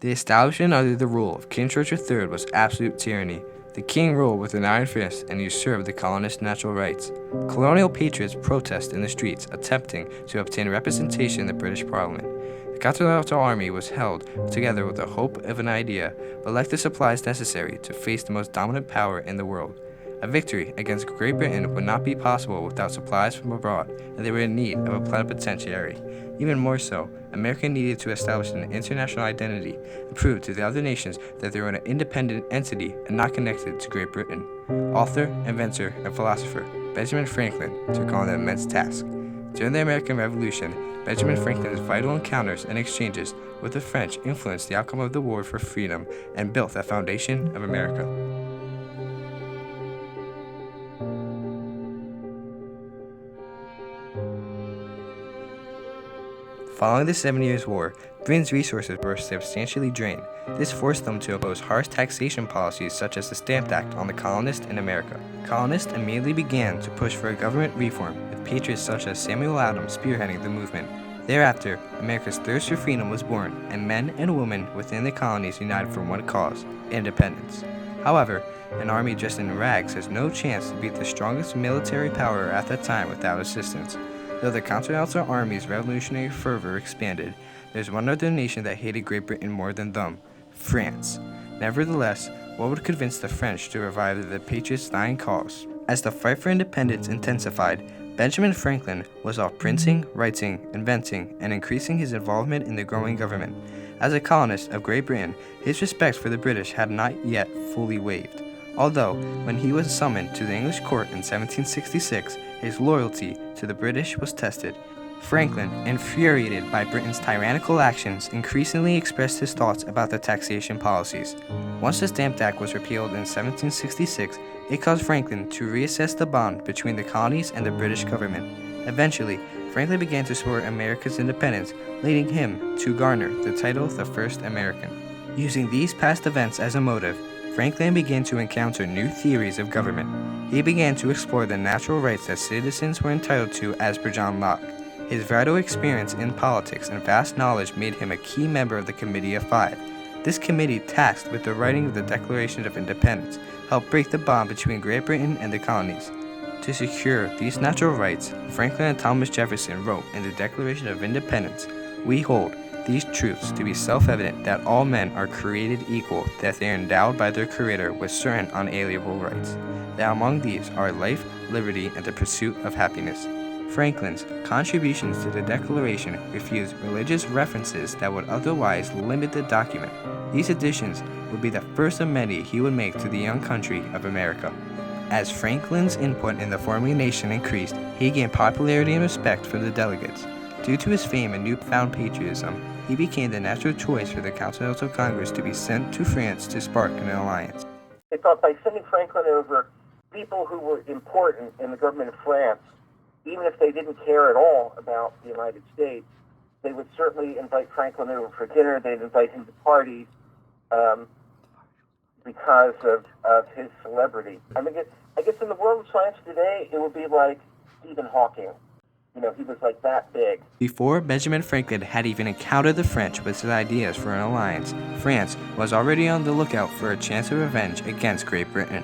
The establishment under the rule of King George III was absolute tyranny. The king ruled with an iron fist and usurped the colonists' natural rights. Colonial patriots protested in the streets, attempting to obtain representation in the British Parliament. The Continental Army was held together with the hope of an idea, but lacked the supplies necessary to face the most dominant power in the world. A victory against Great Britain would not be possible without supplies from abroad, and they were in need of a plenipotentiary. Even more so, America needed to establish an international identity and prove to the other nations that they were an independent entity and not connected to Great Britain. Author, inventor, and philosopher Benjamin Franklin took on the immense task. During the American Revolution, Benjamin Franklin's vital encounters and exchanges with the French influenced the outcome of the war for freedom and built the foundation of America. Following the 7 Years' War, Britain's resources were substantially drained. This forced them to oppose harsh taxation policies such as the Stamp Act on the colonists in America. Colonists immediately began to push for a government reform, with patriots such as Samuel Adams spearheading the movement. Thereafter, America's thirst for freedom was born, and men and women within the colonies united for one cause: independence. However, an army dressed in rags has no chance to beat the strongest military power at that time without assistance. Though the Continental Army's revolutionary fervor expanded, there's one other nation that hated Great Britain more than them: France. Nevertheless, what would convince the French to revive the patriots' dying cause? As the fight for independence intensified, Benjamin Franklin was off printing, writing, inventing, and increasing his involvement in the growing government. As a colonist of Great Britain, his respect for the British had not yet fully waived. Although, when he was summoned to the English court in 1766, his loyalty to the British was tested. Franklin, infuriated by Britain's tyrannical actions, increasingly expressed his thoughts about the taxation policies. Once the Stamp Act was repealed in 1766, it caused Franklin to reassess the bond between the colonies and the British government. Eventually, Franklin began to support America's independence, leading him to garner the title the First American. Using these past events as a motive, Franklin began to encounter new theories of government. He began to explore the natural rights that citizens were entitled to as per John Locke. His vital experience in politics and vast knowledge made him a key member of the Committee of Five. This committee, tasked with the writing of the Declaration of Independence, helped break the bond between Great Britain and the colonies. To secure these natural rights, Franklin and Thomas Jefferson wrote in the Declaration of Independence, "We hold these truths to be self-evident, that all men are created equal, that they are endowed by their Creator with certain unalienable rights, that among these are life, liberty, and the pursuit of happiness." Franklin's contributions to the Declaration refused religious references that would otherwise limit the document. These additions would be the first of many he would make to the young country of America. As Franklin's input in the forming nation increased, he gained popularity and respect from the delegates. Due to his fame and newfound patriotism, he became the natural choice for the Continental Congress to be sent to France to spark an alliance. They thought by sending Franklin over, people who were important in the government of France, even if they didn't care at all about the United States, they would certainly invite Franklin over for dinner. They'd invite him to parties because of his celebrity. I guess in the world of science today, it would be like Stephen Hawking. You know, he was like that big. Before Benjamin Franklin had even encountered the French with his ideas for an alliance, France was already on the lookout for a chance of revenge against Great Britain.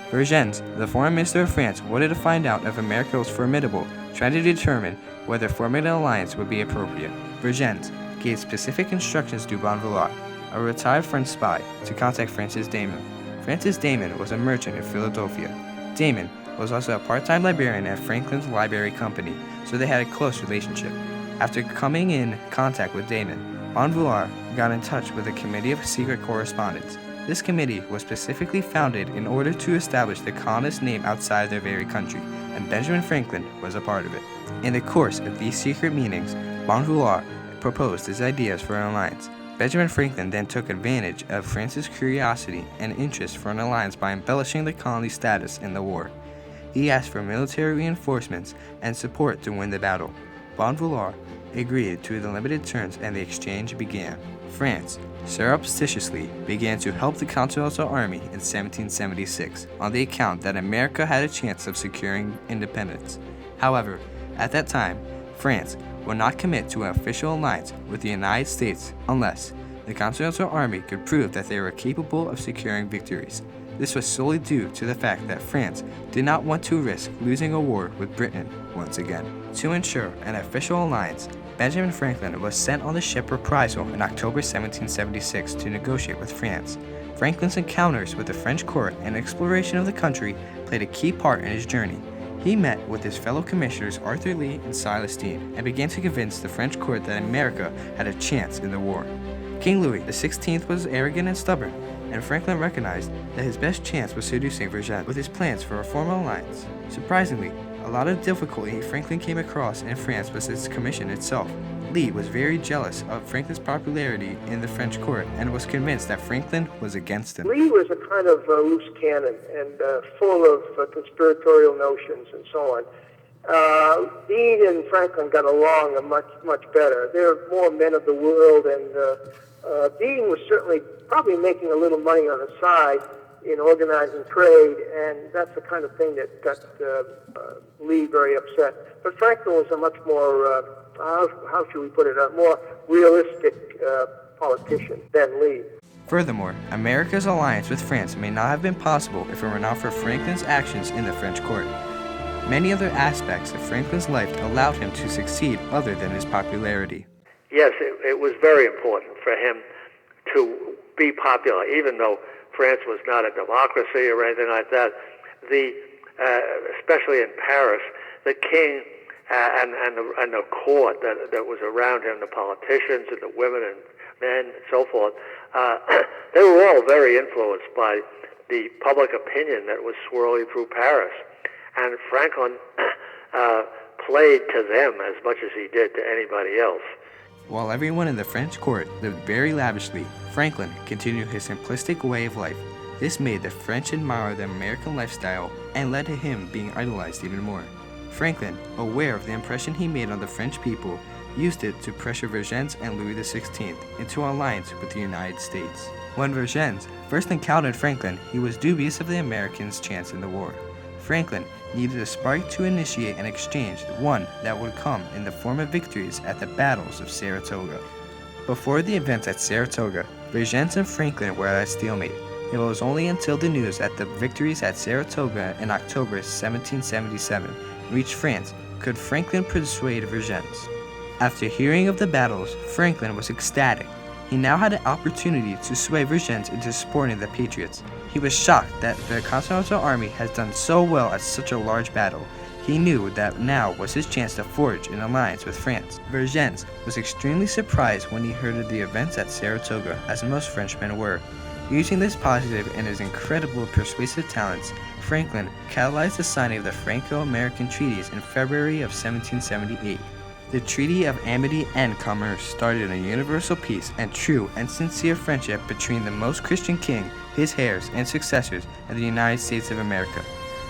Vergennes, the foreign minister of France, wanted to find out if America was formidable, trying to determine whether forming an alliance would be appropriate. Vergennes gave specific instructions to Bonvillard, a retired French spy, to contact Francis Damon. Francis Damon was a merchant in Philadelphia. Damon was also a part-time librarian at Franklin's Library Company, so they had a close relationship. After coming in contact with Damon, Bonvillard got in touch with a committee of secret correspondents. This committee was specifically founded in order to establish the colonists' name outside their very country, and Benjamin Franklin was a part of it. In the course of these secret meetings, Bonvillard proposed his ideas for an alliance. Benjamin Franklin then took advantage of France's curiosity and interest for an alliance by embellishing the colony's status in the war. He asked for military reinforcements and support to win the battle. Bonvillard agreed to the limited terms and the exchange began. France surreptitiously began to help the Continental Army in 1776 on the account that America had a chance of securing independence. However, at that time, France would not commit to an official alliance with the United States unless the Continental Army could prove that they were capable of securing victories. This was solely due to the fact that France did not want to risk losing a war with Britain once again. To ensure an official alliance, Benjamin Franklin was sent on the ship Reprisal in October 1776 to negotiate with France. Franklin's encounters with the French court and exploration of the country played a key part in his journey. He met with his fellow commissioners Arthur Lee and Silas Deane and began to convince the French court that America had a chance in the war. King Louis XVI was arrogant and stubborn, and Franklin recognized that his best chance was seducing Vergennes with his plans for a formal alliance. Surprisingly, a lot of difficulty Franklin came across in France was his commission itself. Lee was very jealous of Franklin's popularity in the French court and was convinced that Franklin was against him. Lee was a kind of loose cannon and full of conspiratorial notions and so on. Deane and Franklin got along much better. They're more men of the world, and Deane was certainly probably making a little money on the side in organizing trade, and that's the kind of thing that got Lee very upset. But Franklin was a much more, how should we put it, a more realistic politician than Lee. Furthermore, America's alliance with France may not have been possible if it were not for Franklin's actions in the French court. Many other aspects of Franklin's life allowed him to succeed other than his popularity. Yes, it was very important for him to be popular, even though France was not a democracy or anything like that. Especially in Paris, the king and the court that was around him, the politicians and the women and men and so forth, they were all very influenced by the public opinion that was swirling through Paris. And Franklin played to them as much as he did to anybody else. While everyone in the French court lived very lavishly, Franklin continued his simplistic way of life. This made the French admire the American lifestyle and led to him being idolized even more. Franklin, aware of the impression he made on the French people, used it to pressure Vergennes and Louis XVI into an alliance with the United States. When Vergennes first encountered Franklin, he was dubious of the Americans' chance in the war. Franklin needed a spark to initiate an exchange, one that would come in the form of victories at the battles of Saratoga. Before the events at Saratoga, Vergennes and Franklin were at a stalemate. It was only until the news at the victories at Saratoga in October 1777 reached France could Franklin persuade Vergennes. After hearing of the battles, Franklin was ecstatic. He now had an opportunity to sway Vergennes into supporting the Patriots. He was shocked that the Continental Army had done so well at such a large battle. He knew that now was his chance to forge an alliance with France. Vergennes was extremely surprised when he heard of the events at Saratoga, as most Frenchmen were. Using this positive and his incredible persuasive talents, Franklin catalyzed the signing of the Franco-American treaties in February of 1778. The Treaty of Amity and Commerce started a universal peace and true and sincere friendship between the most Christian king, his heirs, and successors of the United States of America.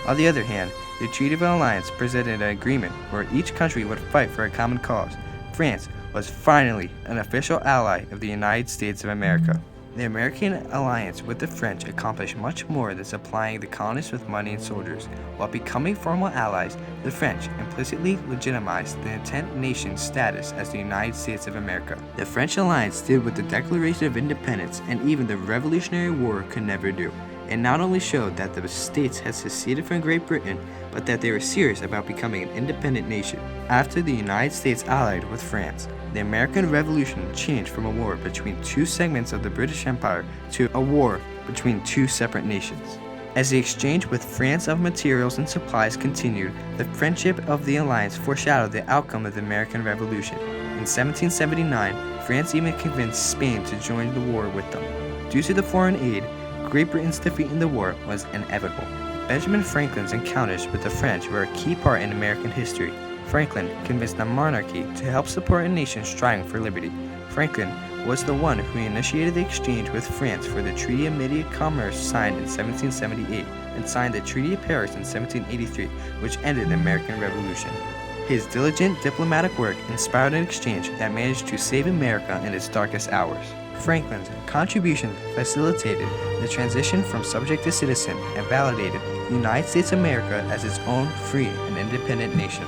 On the other hand, the Treaty of Alliance presented an agreement where each country would fight for a common cause. France was finally an official ally of the United States of America. The American alliance with the French accomplished much more than supplying the colonists with money and soldiers. While becoming formal allies, the French implicitly legitimized the intent nation's status as the United States of America. The French alliance did what the Declaration of Independence and even the Revolutionary War could never do. It not only showed that the states had seceded from Great Britain, but that they were serious about becoming an independent nation. After the United States allied with France, the American Revolution changed from a war between two segments of the British Empire to a war between two separate nations. As the exchange with France of materials and supplies continued, the friendship of the alliance foreshadowed the outcome of the American Revolution. In 1779, France even convinced Spain to join the war with them. Due to the foreign aid, Great Britain's defeat in the war was inevitable. Benjamin Franklin's encounters with the French were a key part in American history. Franklin convinced the monarchy to help support a nation striving for liberty. Franklin was the one who initiated the exchange with France for the Treaty of Amity and Commerce signed in 1778 and signed the Treaty of Paris in 1783, which ended the American Revolution. His diligent diplomatic work inspired an exchange that managed to save America in its darkest hours. Franklin's contributions facilitated the transition from subject to citizen and validated the United States of America as its own free and independent nation.